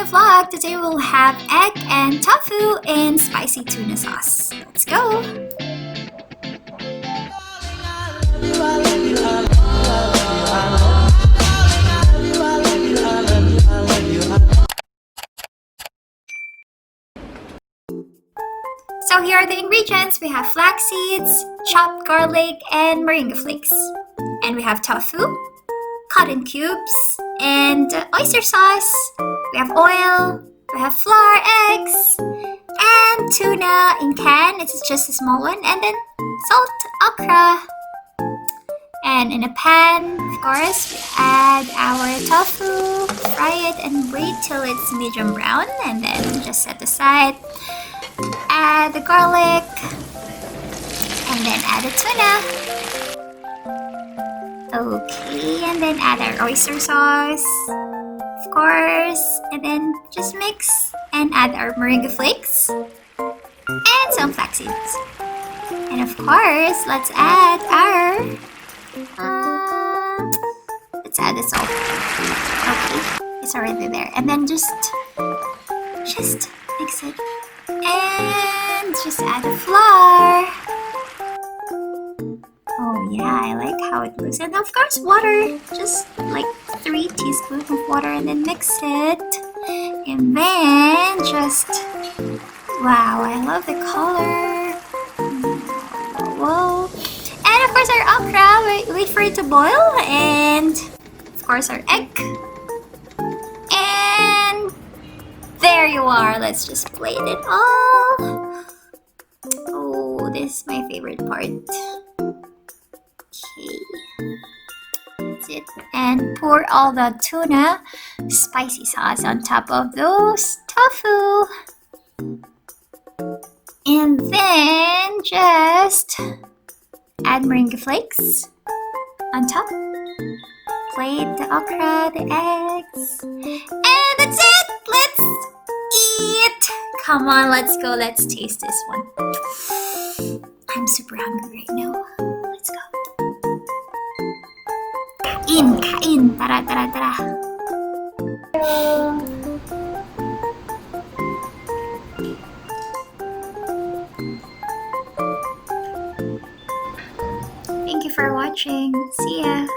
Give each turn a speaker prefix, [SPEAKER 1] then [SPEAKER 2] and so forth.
[SPEAKER 1] vlog. Today we'll have egg and tofu in spicy tuna sauce. Let's go! So here are the ingredients. We have flax seeds, chopped garlic, and moringa flakes. And we have tofu, cut in cubes, and oyster sauce. We have oil, we have flour, eggs, and tuna in can. It's just a small one. And then salt, okra. And in a pan, of course, we add our tofu, fry it, and wait till it's medium brown. And then just set aside. Add the garlic, and then add the tuna. Okay, and then add our oyster sauce, of course, and then just mix and add our moringa flakes and some flax seeds. And of course, let's add our the salt. Okay, it's already there. And then just mix it. And just add the flour. Oh yeah, I like how it looks. And of course water, just like 3 teaspoons of water, and then mix it. And then just, wow, I love the color. Whoa. And of course our okra, wait for it to boil. And of course our egg. And there you are. Let's just plate it all. Oh, this is my favorite part. Okay. That's it. And pour all the tuna spicy sauce on top of those tofu. And then just add moringa flakes on top. Plate the okra, the eggs. And that's it! Let's eat! Come on, let's go. Let's taste this one. I'm super hungry right now. Let's go. Kain! Tara, tara, tara. Thank you for watching. See ya.